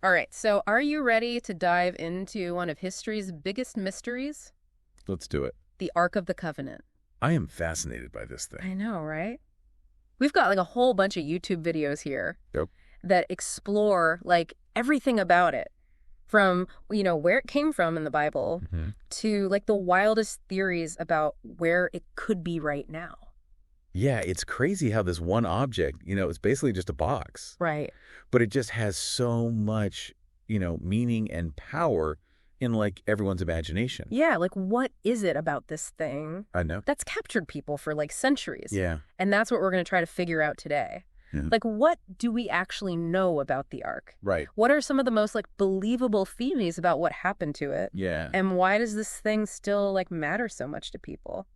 All right, so are you ready to dive into one of history's biggest mysteries? Let's do it. The Ark of the Covenant. I am fascinated by this thing. I know, right? We've got like a whole bunch of YouTube videos here Yep. that explore like everything about it, from, where it came from in the Bible hmm to like the wildest theories about where it could be right now. Yeah, it's crazy how this one object, it's basically just a box, Right. but it just has so much, meaning and power in like everyone's imagination. Yeah, like what is it about this thing I know. that's captured people for like centuries? Yeah. And that's what we're going to try to figure out today. Yeah. Like, what do we actually know about the Ark? Right. What are some of the most like believable theories about what happened to it? Yeah. And why does this thing still like matter so much to people?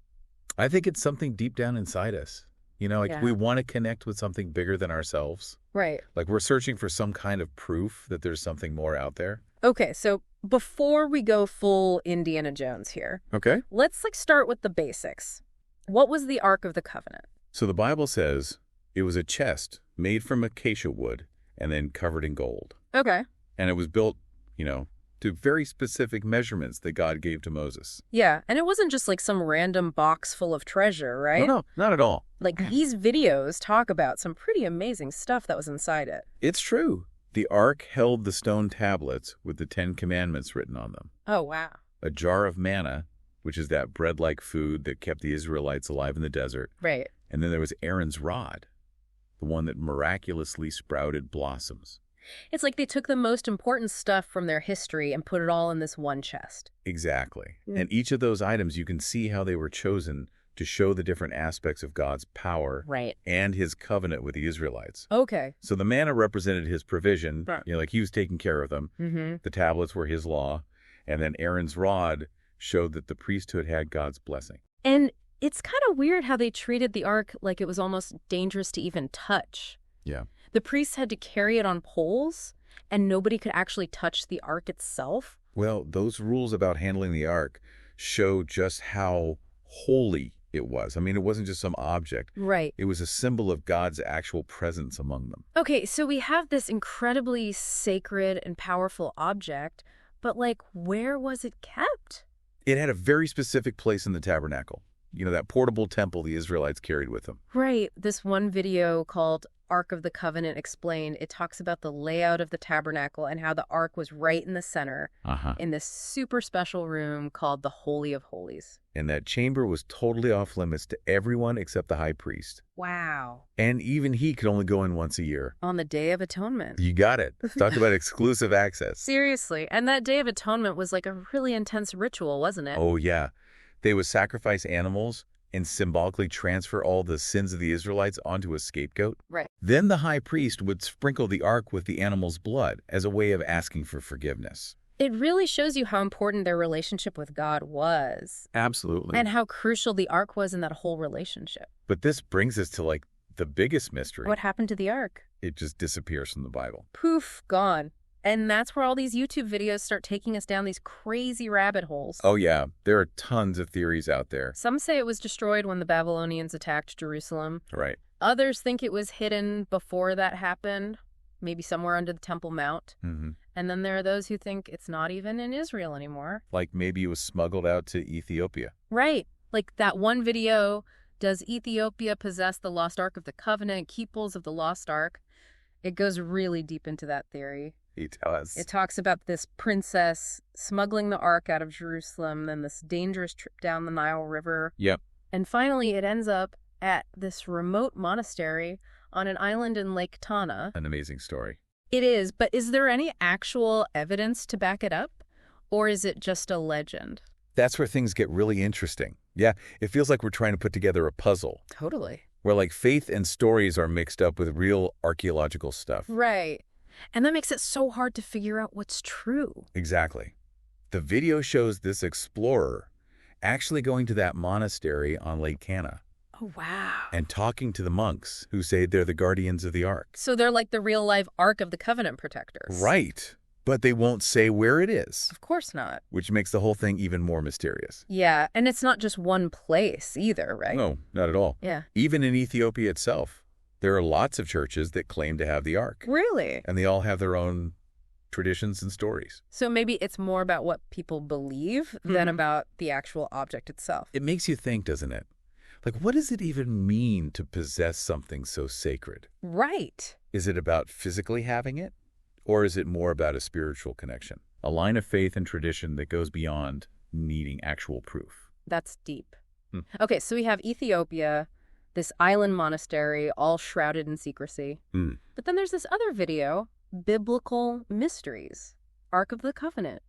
I think it's something deep down inside us. Yeah. We want to connect with something bigger than ourselves. Right. Like we're searching for some kind of proof that there's something more out there. Okay, so before we go full Indiana Jones here, Okay. let's like start with the basics. What was the Ark of the Covenant? So the Bible says it was a chest made from acacia wood and then covered in gold. Okay. And it was built, to very specific measurements that God gave to Moses. Yeah, and it wasn't just like some random box full of treasure, right? No, not at all. Like these videos talk about some pretty amazing stuff that was inside it. It's true. The ark held the stone tablets with the 10 Commandments written on them. Oh, wow. A jar of manna, which is that bread-like food that kept the Israelites alive in the desert. Right. And then there was Aaron's rod, the one that miraculously sprouted blossoms. It's like they took the most important stuff from their history and put it all in this one chest. Exactly. And each of those items, you can see how they were chosen to show the different aspects of God's power Right. and his covenant with the Israelites. Okay. So the manna represented his provision, Right. like he was taking care of them. Mm-hmm. The tablets were his law. And then Aaron's rod showed that the priesthood had God's blessing. And it's kind of weird how they treated the Ark like it was almost dangerous to even touch. Yeah. The priests had to carry it on poles, and nobody could actually touch the Ark itself. Well, those rules about handling the ark show just how holy it was. I mean, it wasn't just some object. Right. It was a symbol of God's actual presence among them. Okay, so we have this incredibly sacred and powerful object, but like, where was it kept? It had a very specific place in the tabernacle. That portable temple the Israelites carried with them. Right. This one video called Ark of the Covenant Explained, it talks about the layout of the tabernacle and how the Ark was right in the center in this super special room called the Holy of Holies. And that chamber was totally off limits to everyone except the high priest. Wow. And even he could only go in once a year. On the Day of Atonement. You got it. Talk about exclusive access. Seriously. And that Day of Atonement was like a really intense ritual, wasn't it? Oh, yeah. They would sacrifice animals and symbolically transfer all the sins of the Israelites onto a scapegoat. Right. Then the high priest would sprinkle the ark with the animal's blood as a way of asking for forgiveness. It really shows you how important their relationship with God was. Absolutely. And how crucial the Ark was in that whole relationship. But this brings us to like the biggest mystery. What happened to the Ark? It just disappears from the Bible. Poof, gone. And that's where all these YouTube videos start taking us down these crazy rabbit holes. Oh, yeah. There are tons of theories out there. Some say it was destroyed when the Babylonians attacked Jerusalem. Right. Others think it was hidden before that happened, maybe somewhere under the Temple Mount. Mm-hmm. And then there are those who think it's not even in Israel anymore. Like maybe it was smuggled out to Ethiopia. Right. Like that one video, does Ethiopia possess the lost Ark of the Covenant, keepers of the lost Ark? It goes really deep into that theory. He tells us. It talks about this princess smuggling the Ark out of Jerusalem, then this dangerous trip down the Nile River. Yep. And finally, it ends up at this remote monastery on an island in Lake Tana. An amazing story. It is, but is there any actual evidence to back it up? Or is it just a legend? That's where things get really interesting. Yeah, it feels like we're trying to put together a puzzle. Totally. Where like faith and stories are mixed up with real archaeological stuff. Right. And that makes it so hard to figure out what's true. Exactly. The video shows this explorer actually going to that monastery on Lake Tana Oh, wow. and talking to the monks who say they're the guardians of the Ark. So they're like the real-life Ark of the Covenant protectors. Right. But they won't say where it is, Of course not. which makes the whole thing even more mysterious. Yeah, and it's not just one place either, right? No, not at all. Yeah. Even in Ethiopia itself, there are lots of churches that claim to have the Ark. Really? And they all have their own traditions and stories. So maybe it's more about what people believe than about the actual object itself. It makes you think, doesn't it? Like, what does it even mean to possess something so sacred? Right. Is it about physically having it? Or is it more about a spiritual connection? A line of faith and tradition that goes beyond needing actual proof. That's deep. Okay, so we have Ethiopia, this island monastery, all shrouded in secrecy. But then there's this other video, Biblical Mysteries, Ark of the Covenant,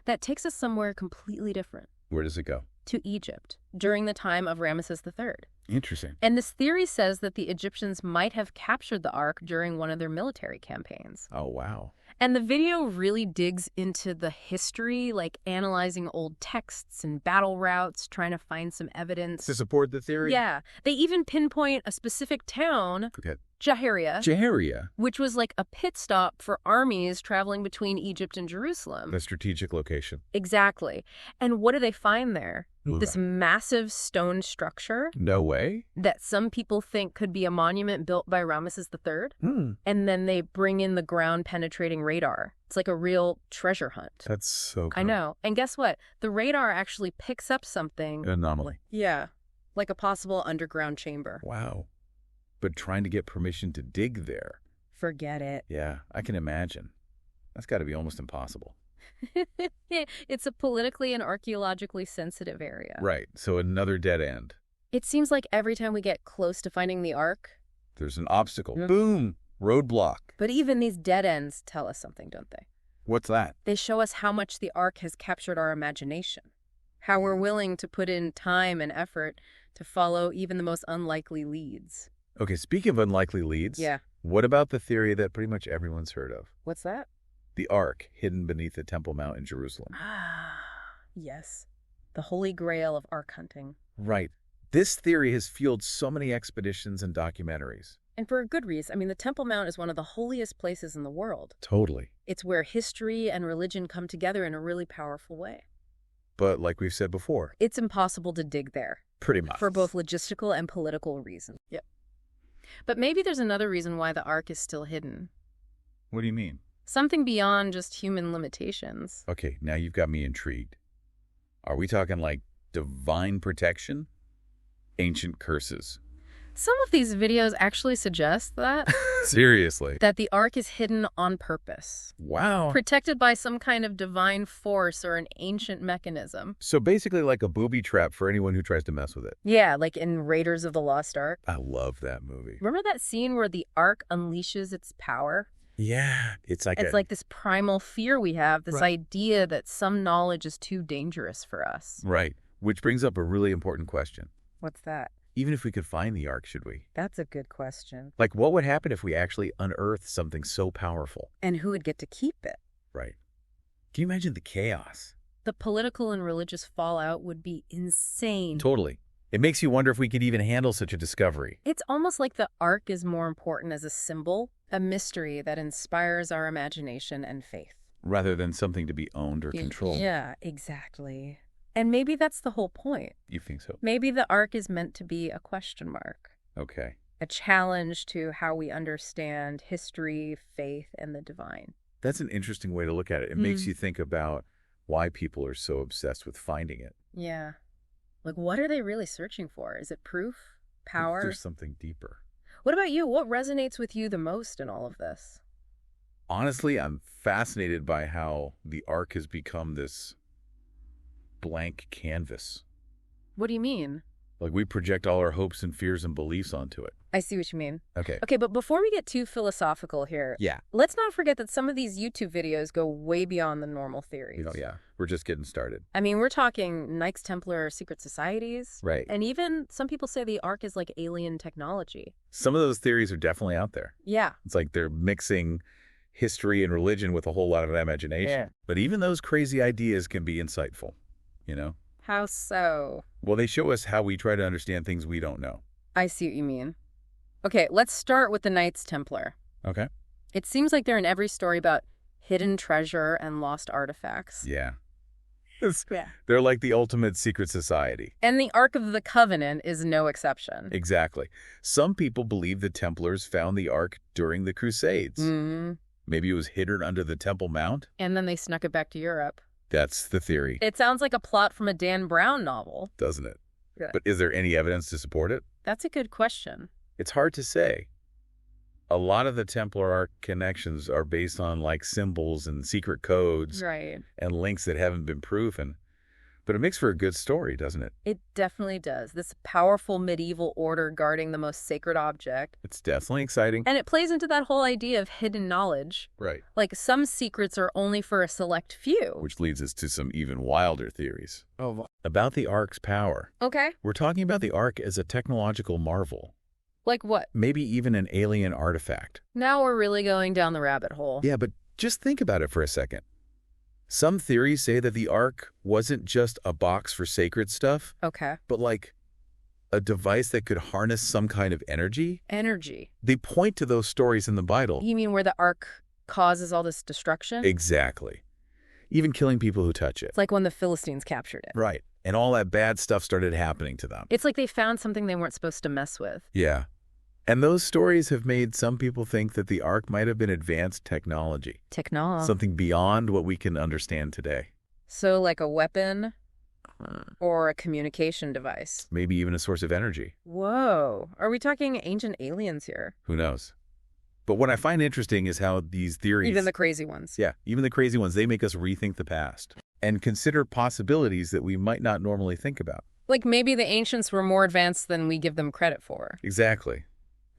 that takes us somewhere completely different. Where does it go? To Egypt, during the time of Ramesses III. Interesting. And this theory says that the Egyptians might have captured the Ark during one of their military campaigns. Oh, wow. And the video really digs into the history, like analyzing old texts and battle routes, trying to find some evidence. To support the theory? Yeah. They even pinpoint a specific town, Jaharia, which was like a pit stop for armies traveling between Egypt and Jerusalem. The strategic location. Exactly. And what do they find there? This massive stone structure. No way. That some people think could be a monument built by Ramesses III. And then they bring in the ground-penetrating radar. It's like a real treasure hunt. That's so cool. I know. And guess what? The radar actually picks up something. An anomaly. Yeah. Like a possible underground chamber. Wow. But trying to get permission to dig there. Forget it. Yeah, I can imagine. That's got to be almost impossible. It's a politically and archaeologically sensitive area. Right, so another dead end. It seems like every time we get close to finding the Ark, there's an obstacle. Boom! Roadblock. But even these dead ends tell us something, don't they? What's that? They show us how much the Ark has captured our imagination. How we're willing to put in time and effort to follow even the most unlikely leads. Okay, speaking of unlikely leads, what about the theory that pretty much everyone's heard of? What's that? The Ark hidden beneath the Temple Mount in Jerusalem. Ah, yes. The holy grail of Ark hunting. Right. This theory has fueled so many expeditions and documentaries. And for a good reason. I mean, the Temple Mount is one of the holiest places in the world. Totally. It's where history and religion come together in a really powerful way. But like we've said before, it's impossible to dig there. Pretty much. For both logistical and political reasons. Yep. But maybe there's another reason why the Ark is still hidden. What do you mean? Something beyond just human limitations. Okay, now you've got me intrigued. Are we talking like divine protection? Ancient curses? Some of these videos actually suggest that. Seriously? That the Ark is hidden on purpose. Wow. Protected by some kind of divine force or an ancient mechanism. So basically like a booby trap for anyone who tries to mess with it. Yeah, like in Raiders of the Lost Ark. I love that movie. Remember that scene where the Ark unleashes its power? Yeah, it's like this primal fear we have, this idea that some knowledge is too dangerous for us. Right, which brings up a really important question. What's that? Even if we could find the Ark, should we? That's a good question. Like, what would happen if we actually unearthed something so powerful? And who would get to keep it? Right. Can you imagine the chaos? The political and religious fallout would be insane. Totally. It makes you wonder if we could even handle such a discovery. It's almost like the Ark is more important as a symbol, a mystery that inspires our imagination and faith. Rather than something to be owned or controlled. Yeah, exactly. And maybe that's the whole point. You think so? Maybe the Ark is meant to be a question mark. Okay. A challenge to how we understand history, faith, and the divine. That's an interesting way to look at it. It makes you think about why people are so obsessed with finding it. Yeah. Like, what are they really searching for? Is it proof? Power? There's something deeper. What about you? What resonates with you the most in all of this? Honestly, I'm fascinated by how the Ark has become this blank canvas. What do you mean? Like we project all our hopes and fears and beliefs onto it. I see what you mean. Okay. Okay, but before we get too philosophical here, let's not forget that some of these YouTube videos go way beyond the normal theories. We're just getting started. I mean, we're talking Knights Templar secret societies. Right. And even some people say the Ark is like alien technology. Some of those theories are definitely out there. Yeah. It's like they're mixing history and religion with a whole lot of imagination. Yeah. But even those crazy ideas can be insightful, you know? How so? Well, they show us how we try to understand things we don't know. I see what you mean. Okay, let's start with the Knights Templar. Okay. It seems like they're in every story about hidden treasure and lost artifacts. Yeah. They're like the ultimate secret society. And the Ark of the Covenant is no exception. Exactly. Some people believe the Templars found the Ark during the Crusades. Maybe it was hidden under the Temple Mount? And then they snuck it back to Europe. That's the theory. It sounds like a plot from a Dan Brown novel. Doesn't it? Yeah. But is there any evidence to support it? That's a good question. It's hard to say. A lot of the Templar Ark connections are based on like symbols and secret codes Right. and links that haven't been proven. But it makes for a good story, doesn't it? It definitely does. This powerful medieval order guarding the most sacred object. It's definitely exciting. And it plays into that whole idea of hidden knowledge. Right. Like some secrets are only for a select few. Which leads us to some even wilder theories. Oh. About the Ark's power. Okay. We're talking about the Ark as a technological marvel. Like what? Maybe even an alien artifact. Now we're really going down the rabbit hole. Yeah, but just think about it for a second. Some theories say that the Ark wasn't just a box for sacred stuff, Okay. but like a device that could harness some kind of energy. Energy. They point to those stories in the Bible. You mean where the Ark causes all this destruction? Exactly. Even killing people who touch it. It's like when the Philistines captured it. Right. And all that bad stuff started happening to them. It's like they found something they weren't supposed to mess with. Yeah. And those stories have made some people think that the Ark might have been advanced technology. Technology. Something beyond what we can understand today. So like a weapon or a communication device. Maybe even a source of energy. Whoa. Are we talking ancient aliens here? Who knows? But what I find interesting is how these theories... Even the crazy ones. Yeah, even the crazy ones, they make us rethink the past and consider possibilities that we might not normally think about. Like maybe the ancients were more advanced than we give them credit for. Exactly.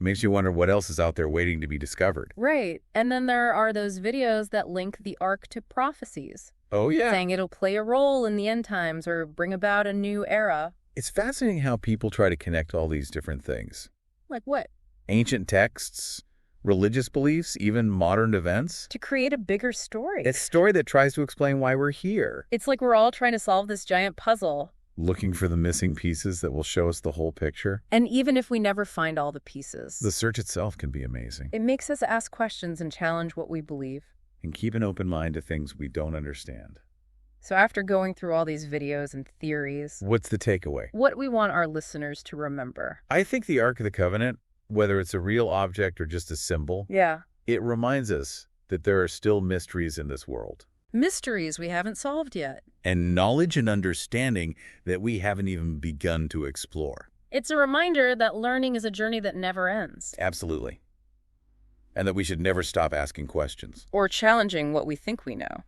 Makes you wonder what else is out there waiting to be discovered. Right. And then there are those videos that link the Ark to prophecies. Oh, yeah. Saying it'll play a role in the end times or bring about a new era. It's fascinating how people try to connect all these different things. Like what? Ancient texts, religious beliefs, even modern events. To create a bigger story. A story that tries to explain why we're here. It's like we're all trying to solve this giant puzzle. Looking for the missing pieces that will show us the whole picture. And even if we never find all the pieces, the search itself can be amazing. It makes us ask questions and challenge what we believe. And keep an open mind to things we don't understand. So after going through all these videos and theories, what's the takeaway? What we want our listeners to remember? I think the Ark of the Covenant, whether it's a real object or just a symbol, it reminds us that there are still mysteries in this world. Mysteries we haven't solved yet. And knowledge and understanding that we haven't even begun to explore. It's a reminder that learning is a journey that never ends. Absolutely. And that we should never stop asking questions. Or challenging what we think we know.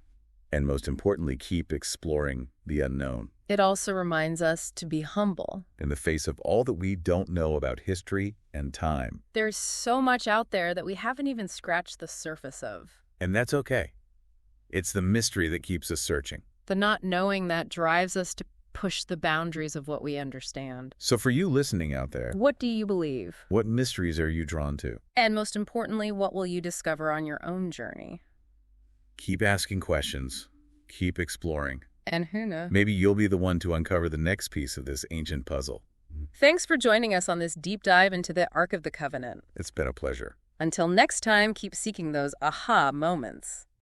And most importantly, keep exploring the unknown. It also reminds us to be humble. In the face of all that we don't know about history and time. There's so much out there that we haven't even scratched the surface of. And that's okay. It's the mystery that keeps us searching. The not knowing that drives us to push the boundaries of what we understand. So for you listening out there, what do you believe? What mysteries are you drawn to? And most importantly, what will you discover on your own journey? Keep asking questions. Keep exploring. And who knows? Maybe you'll be the one to uncover the next piece of this ancient puzzle. Thanks for joining us on this deep dive into the Ark of the Covenant. It's been a pleasure. Until next time, keep seeking those aha moments.